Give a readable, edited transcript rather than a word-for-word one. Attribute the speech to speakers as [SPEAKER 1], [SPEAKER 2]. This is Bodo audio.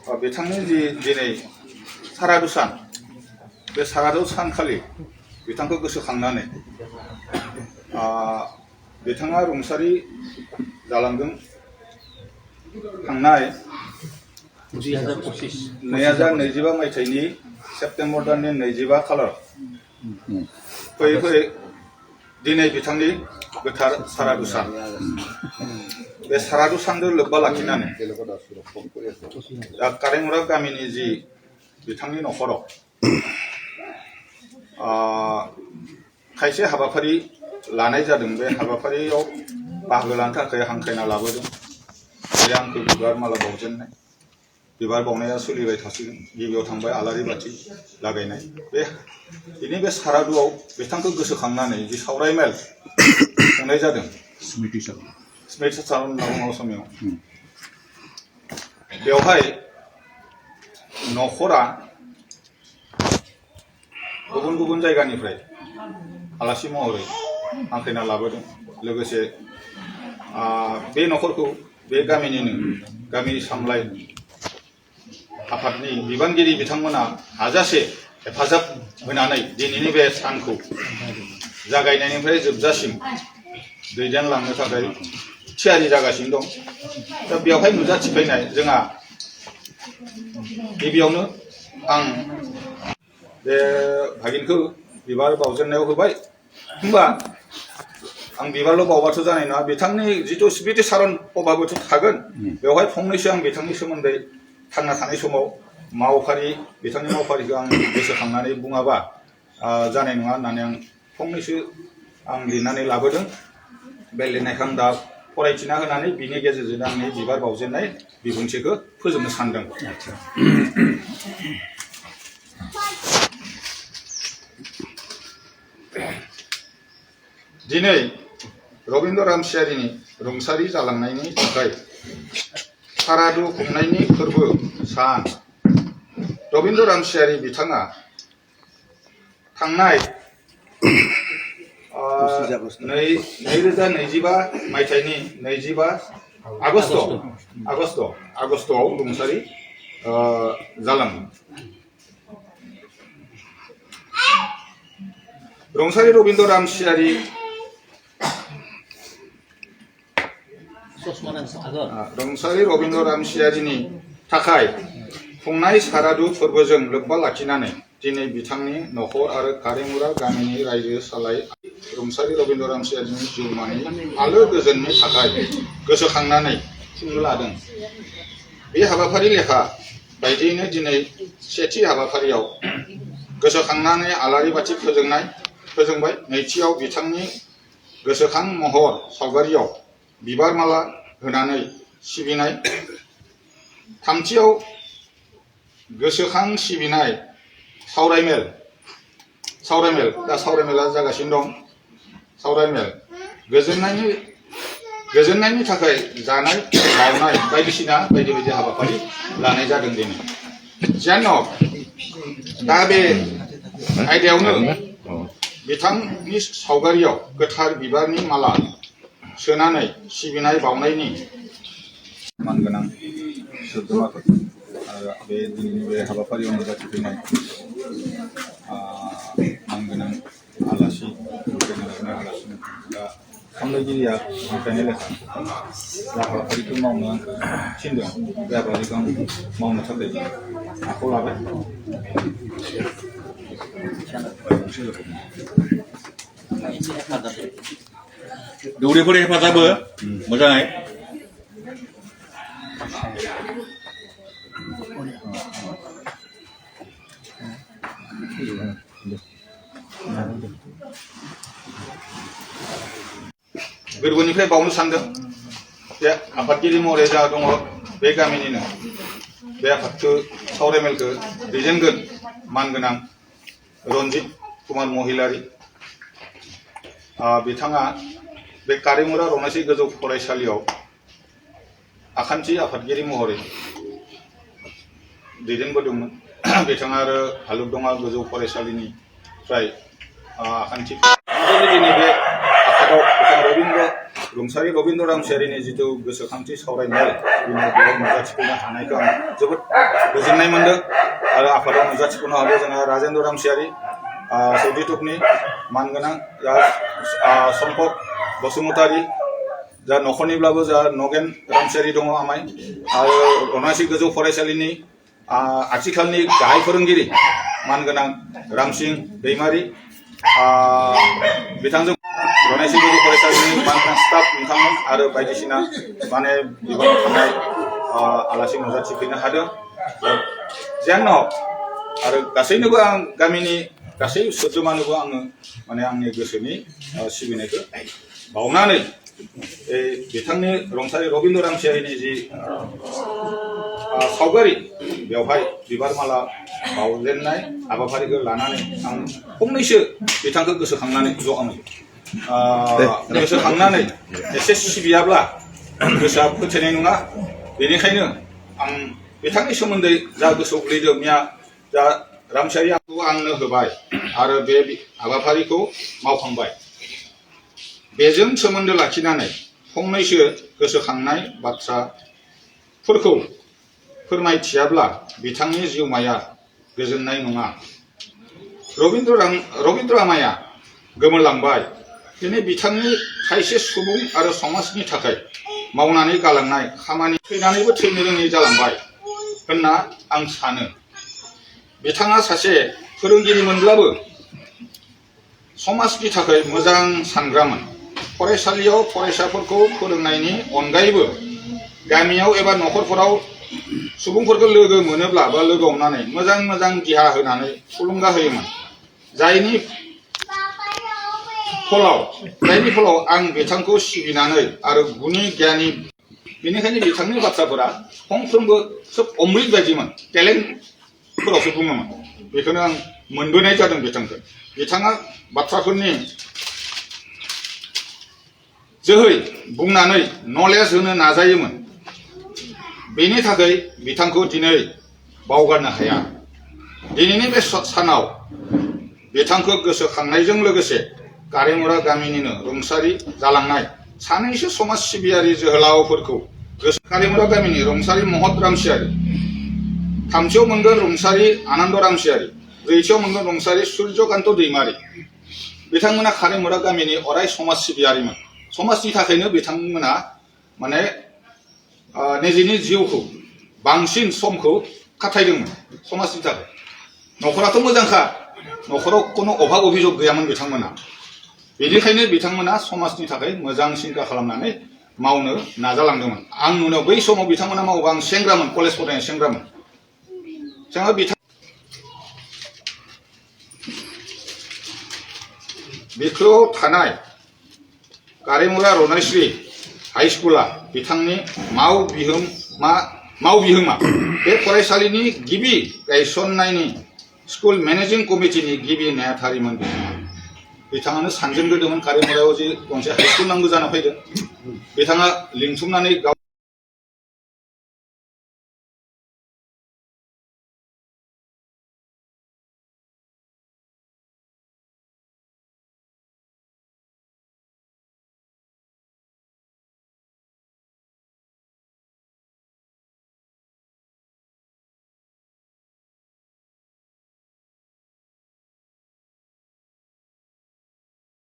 [SPEAKER 1] बिथांनि जि दिनै सारादु सान बे सारादु सानखालि बिथांखौ गोसोखांनानै बिथाङा रुंसारि जालांदों थांनाय 2025 मायथाइनि सेप्तेम्बर दाननि 25 खालार फैयै फैयै दिनै बिथांनि गोथार सारादु सान बे सारादु सानजों लोब्बा लाखिनानै दा कारेंमुरा गामिनि जि बिथांनि नखराव खायसे हाबाफारि लानाय जादों बे हाबाफारियाव बाहागो लानो थाखाय हांख्रायना लाबोदों बे आंखौ बिबार माला बावजेननाय बिबार बावनाया सोलिबाय थासिगोन गिबियाव थांबाय आलारि बाथि लागायनाय बिनि बे सारादुआव बिथांखौ गोसोखांनानै जि सावराय मेल खुंनाय जादों स्मृति सारन होनना बुङो असमियाव बेवहाय नखरा गुबुन गुबुन जायगानिफ्राय आलासि महरै हांख्रायना लाबोदों लोगोसे बे नखरखौ बे गामिनिनो गामि सामलाय आफादनि बिबानगिरि बिथांमोना हाजासे हेफाजाब होनानै दिनैनि बे सानखौ जागायनायनिफ्राय जोबजासिम दैदेनलांनो थाखाय थियारि जागासिनो दं दा बेवहाय नुजाथिफैनाय जोंहा गिबियावनो आं बे भागिनखौ बिबार बावजेननायाव होबाय होमबा आं बिबारल' बावबाथ' जानाय नङा बिथांनि जिथु स्मृति सारन सभाबोथ' थागोन बेवहाय फंनैसो आं बिथांनि सोमोन्दै थांना थानाय समाव मावफारि बिथांनि मावफारिखौ आं गोसोखांनानै बुङाबा जानाय नङा होननानै आं फंनैसो आं लिरनानै लाबोदों बे लिरनायखौ आं दा फरायथिना होनानै बिनि गेजेरजों आंनि बिबार बावजेननाय बिबुंथिखौ फोजोबनो सानदों। दिनै रबिन्द्र रामसियारिनि रुंसारि जालांनायनि थाखाय सारादु खुंनायनि फोरबो सान रबिन्द्र रामसियारि बिथाङा थांनाय 2025 मायथाइनि 25 आगस्टआव रुंसारि जालांदों। रुंसारि रबिन्द्र रामसियारि रामसियारिनि थाखाय खुंनाय सारादु फोरबोजों लोब्बा लाखिनानै दिनै बिथांनि नखर आरो कारेंमुरा गामिनि रायजो सालाय रुंसारि रबिन्द्र रामसियारिनि जिउमानि आलो गोजोननि थाखाय गोसोखांनानै खुंनो लादों। बे हाबाफारि लेखा बायदियैनो दिनै सेथि हाबाफारियाव गोसोखांनानै आलारि बाथि फोजोंबाय नैथियाव बिथांनि गोसोखां महर सावगारियाव बिबार माला होनानै सिबिनाय थामथियाव गोसोखां सिबिनाय सावरायमेल दा सावरायमेला जागासिनो दं सावरायमेल गोजोननायनि थाखाय जानाय बावनाय बायदिसिना बायदि हाबाफारि लानाय जादों दिनै जियानो दा बे आयदायावनो बिथांनि सावगारियाव गोथार बिबारनि माला सोनानै सिबिनाय बावनायनि मानगोनां सोद्रोमाफोर आरो बे दिनैनि बे हाबाफारियाव नुजाथिफैनाय मानगोनां आलासि दा सामलायगिरिया हांख्रायनाय लेखा जा हाबाफारिखौ मावनो आंखौ थिनदों बे हाबाफारिखौ आं मावनो थाखाय आखायाव लाबाय।
[SPEAKER 2] दौरिफोर हेफाजाब हो मोजाङै
[SPEAKER 1] गोरबोनिफ्राय बावनो सानदों बे आफादगिरि महरै जा दङ बे गामिनिनो बे आफादखौ सावरायमेलखौ दैदेनगोन मानगोनां रन्जित कुमार महिलारि बिथाङा बे कारेंमुरा रनासि गोजौ फरायसालियाव आखान्थि आफादगिरि महरै दैदेनबोदोंमोन बिथाङा आरो हालुकदङा गोजौ फरायसालिनिफ्राय आखान्थि दिनै बे आफादाव बिथां रबिन्द्र रुंसारि रबिन्द्र रामसियारिनि जिथु गोसोखांथि सावरायनाय बेयाव नुजाथिफैनो हानायखौ आं जोबोद गोजोननाय मोनदों आरो आफादाव नुजाथिफैनो हादों जोंहा राजेन्द्र रामसियारि सौदिटकनि मानगोनां सम्पद बसुमतारी जा न'खरनिब्लाबो जा नगेन रामसियारि दङ आमाय आरो अनासि गोजौ फरायसालिनि आथिखालनि गाहाय फोरोंगिरि मानगोनां रामसिं दैमारि बिथांजों अनासि गोजौ फरायसालिनि मानगोनां स्टाफ नोंथांमोन आरो बायदिसिना माने बिबान थानाय आलासि नुजाथिफैनो हादों जियानो हक आरो गासैनोबो आं गामिनि गासै सोद्रोमानोबो आङो माने आंनि गोसोनि सिबिनायखौ बावनानै बिथांनि रुंसारि रबिन्द्र रामसियारिनि जि सावगारि बेवहाय बिबार माला बावजेननाय हाबाफारिखौ लानानै आं फंनैसो बिथांखौ गोसोखांनानै गोसोखांनानै एसे सिबियाब्ला गोसोआ फोथायनाय नङा बेनिखायनो आं बिथांनि सोमोन्दै जा गोसोआव गोलैदों मिया जा रामसियारि आंनो होबाय आरो बे हाबाफारिखौ मावखांबाय बेजों सोमोन्दो लाखिनानै फंनैसो गोसोखांनाय बाथ्राफोरखौ फोरमायथियाब्ला बिथांनि जिउमाया गोजोननाय नङा रबिन्द्र आमाया गोमोरलांबाय दिनै बिथांनि खायसे सुबुं आरो समाजनि थाखाय मावनानै गालांनाय खामानि थैनानैबो थैनो रोङै जालांबाय होनना आं सानो बिथाङा सासे फोरोंगिरिमोनब्लाबो समाजनि थाखाय मोजां सानग्रामोन फरायसालियाव फरायसाफोरखौ फोरोंनायनि अनगायैबो गामियाव एबा न'खरफोराव सुबुंफोरखौ लोगो मोनोब्ला बा लोगो हमनानै मोजां मोजां गिहा होनानै थुलुंगा होयोमोन जायनि फलाव आं बिथांखौ सिबिनानै आरो गुनि गियानि बेनिखायनो बिथांनि बाथ्राफोरा फंफ्रोमबो सोब अमृत बायदिमोन टेलेन्टफोरावसो बुङोमोन बेखौनो आं मोनबोनाय जादों बिथांखौ बिथाङा बाथ्राफोरनि जोहै बुंनानै नलेज होनो नाजायोमोन बेनि थाखाय बिथांखौ दिनै बावगारनो हाया दिनैनि बे सानाव बिथांखौ गोसोखांनायजों लोगोसे कारेमुरा गामिनिनो रुंसारि जालांनाय सानैसो समाज सिबियारि जोहोलावफोरखौ कारेमुरा गामिनि रुंसारि महत रामसियारि थामथियाव मोनगोन रुंसारि आनन्द रामसियारि ब्रैथियाव मोनगोन रुंसारि सुर्यकान्त दैमारि बिथांमोना कारेमुरा गामिनि अराय समाज सिबियारिमोन समाजनि थाखायनो बिथांमोना माने निजेनि जिउखौ बांसिन समखौ खाथायदोंमोन समाजनि थाखाय न'खराथ' मोजांखा न'खराव कोनो अभाब अभियोग गैयामोन बिथांमोना बेनिखायनो बिथांमोना समाजनि थाखाय मोजां सिन्था खालामनानै मावनो नाजालांदोंमोन आं नुनायाव बै समाव बिथांमोना मावोबा आं सेंग्रामोन कलेज फरायनाय सेंग्रामोन जोंहा बिखौ थानाय कारेमुरा रनाश्री हाई स्कुला बिथांनि मावबिहोमा बे फरायसालिनि गिबि गायसननायनि स्कुल मेनेजिं कमिटिनि गिबि नेहाथारिमोन बिथाङानो सानजेनग्रोदोंमोन कारेमुरायाव जे गंसे हाई स्कुल नांगौ जाना फैदों बिथाङा लिंथुमनानै